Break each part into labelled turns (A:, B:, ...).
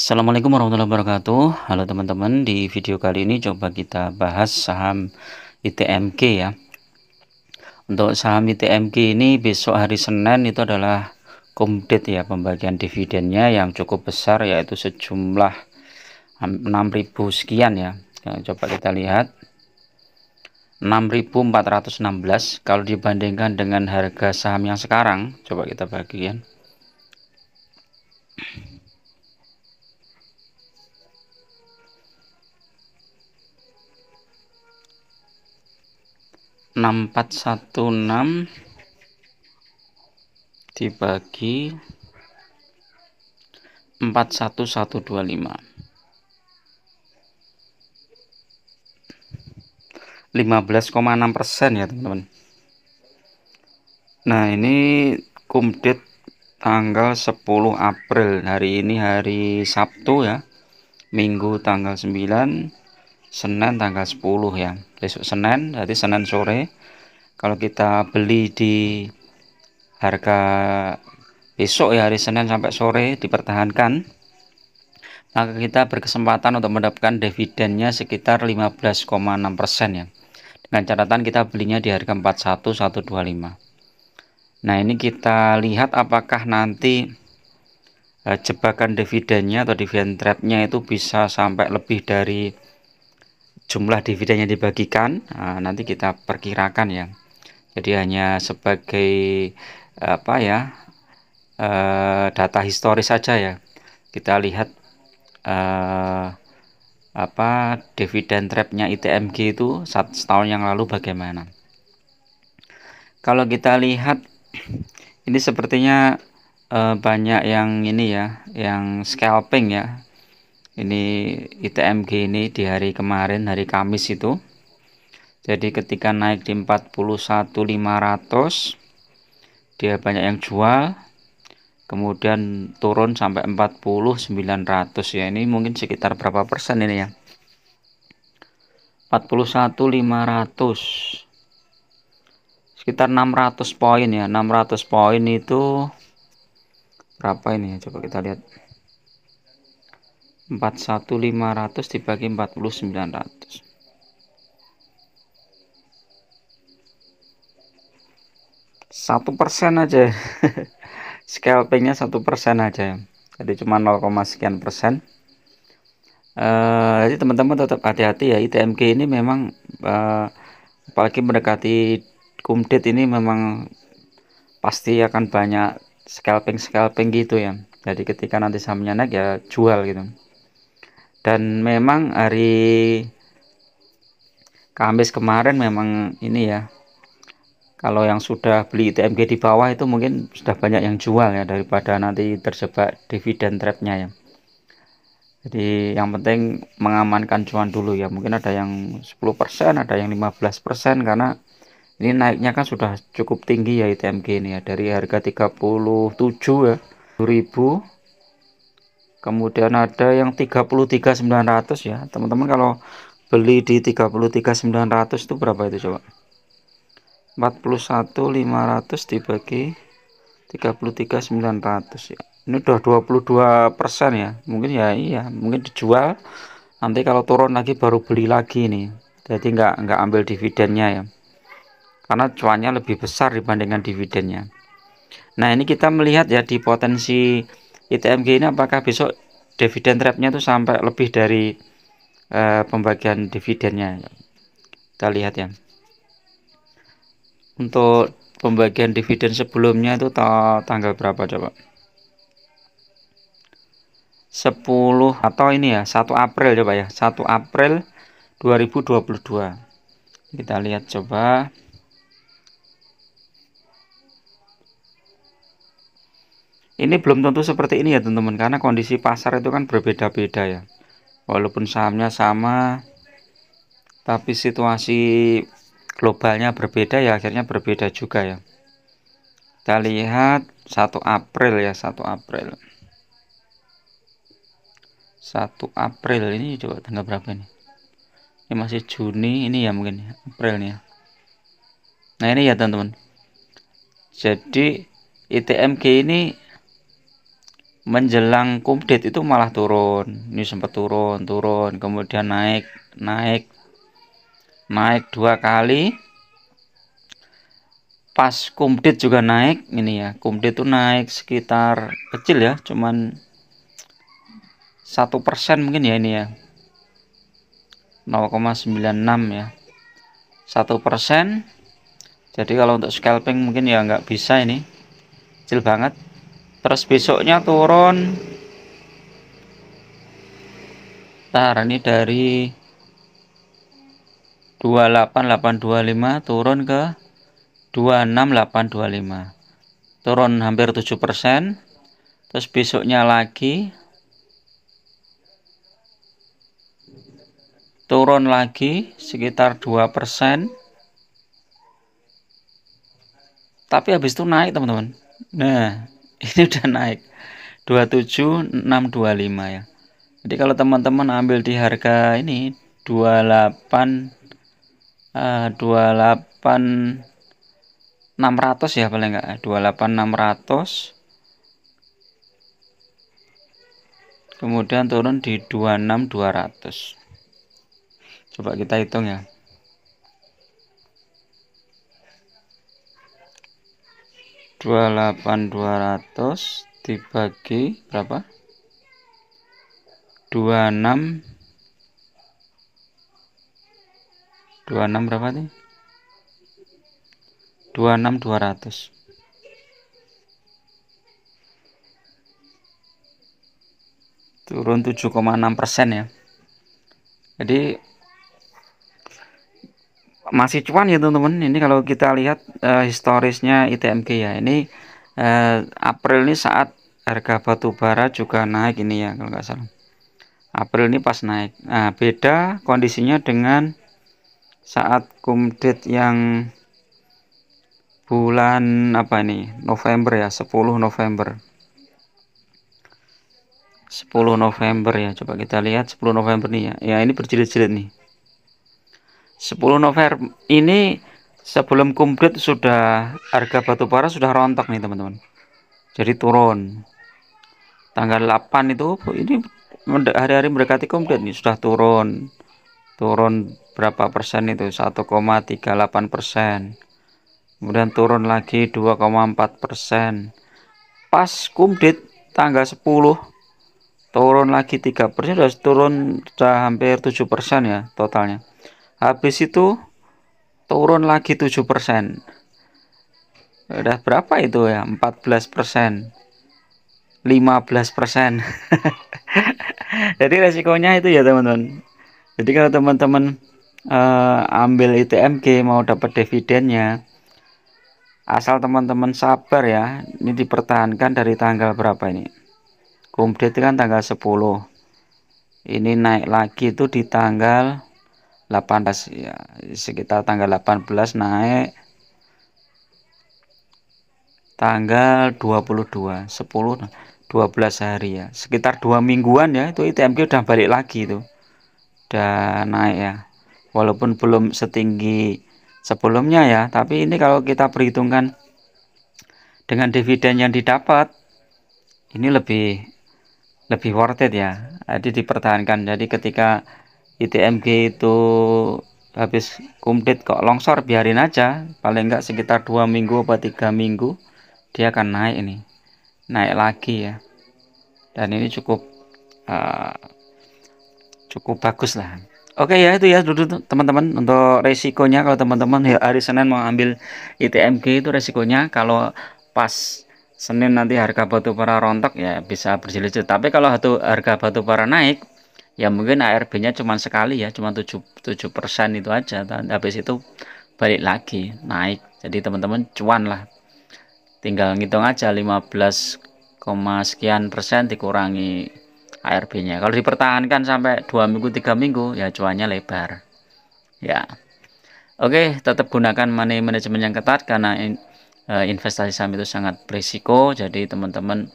A: Assalamualaikum warahmatullahi wabarakatuh. Halo teman-teman, di video kali ini coba kita bahas saham ITMG ya. Untuk saham ITMG ini besok hari Senin itu adalah kumdit ya, pembagian dividennya yang cukup besar, yaitu sejumlah 6.000 sekian ya. Coba kita lihat 6.416 kalau dibandingkan dengan harga saham yang sekarang. Coba kita bagikan 6416 dibagi 41125, 15,6% ya teman-teman. Nah, ini kumdit tanggal 10 April. Hari ini hari Sabtu ya. Minggu tanggal 9, Senin tanggal 10 ya. Besok Senin, berarti Senin sore. Kalau kita beli di harga besok ya, hari Senin sampai sore dipertahankan, maka kita berkesempatan untuk mendapatkan dividennya sekitar 15,6% ya. Dengan catatan kita belinya di harga 41125. Nah, ini kita lihat apakah nanti jebakan dividennya atau dividen trapnya itu bisa sampai lebih dari jumlah dividen yang dibagikan. Nah, nanti kita perkirakan ya. Jadi hanya sebagai apa ya, data historis saja ya. Kita lihat dividen trapnya ITMG itu setahun yang lalu bagaimana. Kalau kita lihat ini sepertinya banyak yang ini ya, yang scalping ya. Ini ITMG ini di hari kemarin, hari Kamis itu. Jadi ketika naik di 41.500, dia banyak yang jual. Kemudian turun sampai 40.900 ya. Ini mungkin sekitar berapa persen ini ya? 41.500. Sekitar 600 poin ya. 600 poin itu berapa ini ya? Coba kita lihat. 41.500 dibagi 40.900. 1% aja. Scalpingnya 1% aja. Jadi cuma 0, sekian persen. Jadi teman-teman tetap hati-hati ya. ITMG ini memang apalagi mendekati kumdit ini memang pasti akan banyak scalping gitu ya. Jadi ketika nanti sahamnya naik ya jual gitu. Dan memang hari Kamis kemarin memang ini ya, kalau yang sudah beli ITMG di bawah itu mungkin sudah banyak yang jual ya, daripada nanti terjebak dividen trapnya ya. Jadi yang penting mengamankan cuan dulu ya. Mungkin ada yang 10%, ada yang 15%, karena ini naiknya kan sudah cukup tinggi ya ITMG ini ya, dari harga 37 ya 1000, kemudian ada yang 33.900 ya. Teman-teman kalau beli di 33.900 itu berapa itu coba? 41.500 dibagi 33.900 ya. Ini udah 22% ya. Mungkin ya iya, mungkin dijual. Nanti kalau turun lagi baru beli lagi nih. Jadi nggak ambil dividennya ya. Karena cuannya lebih besar dibandingkan dividennya. Nah, ini kita melihat ya di potensi ITMG ini apakah besok dividen trapnya itu sampai lebih dari pembagian dividennya. Kita lihat ya. Untuk pembagian dividen sebelumnya itu tanggal berapa coba? 10 atau ini ya 1 April coba ya, 1 April 2022. Kita lihat coba. Ini belum tentu seperti ini ya teman-teman, karena kondisi pasar itu kan berbeda-beda ya. Walaupun sahamnya sama, tapi situasi globalnya berbeda ya, akhirnya berbeda juga ya. Kita lihat 1 April ya, 1 April. 1 April ini coba tanggal berapa ini? Ini masih Juni, ini ya mungkin ya, April nih ya. Nah, ini ya teman-teman. Jadi ITMG ini menjelang kumdit itu malah turun. Ini sempat turun, kemudian naik, naik 2 kali. Pas kumdit juga naik, ini ya, kumdit itu naik sekitar kecil ya, cuman 1% mungkin ya, ini ya, 0,96 ya, 1%. Jadi kalau untuk scalping mungkin ya nggak bisa, ini kecil banget. Terus besoknya turun, ini dari 28825 turun ke 26825, turun hampir 7%. Terus besoknya lagi turun lagi sekitar 2%, tapi habis itu naik teman-teman. Nah ini udah naik 27625 ya. Jadi kalau teman-teman ambil di harga ini 28600 ya, paling enggak 28600, kemudian turun di 26200. Coba kita hitung ya, 28200 dibagi berapa, 26 berapa nih, 26200, turun 7,6% ya. Jadi masih cuan ya teman-teman. Ini kalau kita lihat historisnya ITMG ya, ini April ini saat harga batu bara juga naik ini ya, kalau nggak salah April ini pas naik. Nah beda kondisinya dengan saat kumdit yang bulan apa ini, November ya, 10 November ya. Coba kita lihat 10 November nih ya, ya ini berjilid-jilid nih. 10 November ini sebelum kumdit sudah harga batu bara sudah rontok nih teman-teman. Jadi turun. Tanggal 8 itu ini hari-hari mendekati kumdit nih sudah turun. Turun berapa persen itu? 1,38%. Kemudian turun lagi 2,4%. Pas kumdit tanggal 10 turun lagi 3%, sudah hampir 7% ya totalnya. Habis itu turun lagi 7%. Udah berapa itu ya? 14%, 15%. Jadi resikonya itu ya teman-teman. Jadi kalau teman-teman ambil ITMG mau dapat dividennya, asal teman-teman sabar ya. Ini dipertahankan dari tanggal berapa ini? Kumdit kan tanggal 10. Ini naik lagi itu di tanggal 18 ya, sekitar tanggal 18 naik tanggal 22, 10, 12 hari ya, sekitar 2 mingguan ya, itu ITMG udah balik lagi itu, udah naik ya, walaupun belum setinggi sebelumnya ya, tapi ini kalau kita perhitungkan dengan dividen yang didapat, ini lebih worth it ya. Jadi dipertahankan. Jadi ketika ITMG itu habis kumdit kok longsor, biarin aja, paling enggak sekitar 2 minggu atau 3 minggu dia akan naik, ini naik lagi ya, dan ini cukup bagus lah. Oke ya, itu ya dulu teman-teman untuk resikonya. Kalau teman-teman hari Senin mau ambil ITMG itu resikonya, kalau pas Senin nanti harga batu bara rontok ya bisa berjilid-jilid. Tapi kalau harga batu bara naik ya mungkin ARB-nya cuma sekali ya, cuma 7% itu aja, dan habis itu balik lagi naik. Jadi teman-teman cuan lah, tinggal ngitung aja 15, sekian persen dikurangi ARB-nya. Kalau dipertahankan sampai 2 minggu 3 minggu ya cuannya lebar ya. Oke, tetap gunakan money management yang ketat, karena investasi saham itu sangat berisiko. Jadi teman-teman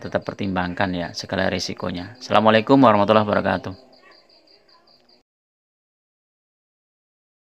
A: tetap pertimbangkan ya segala risikonya. Assalamualaikum warahmatullahi wabarakatuh.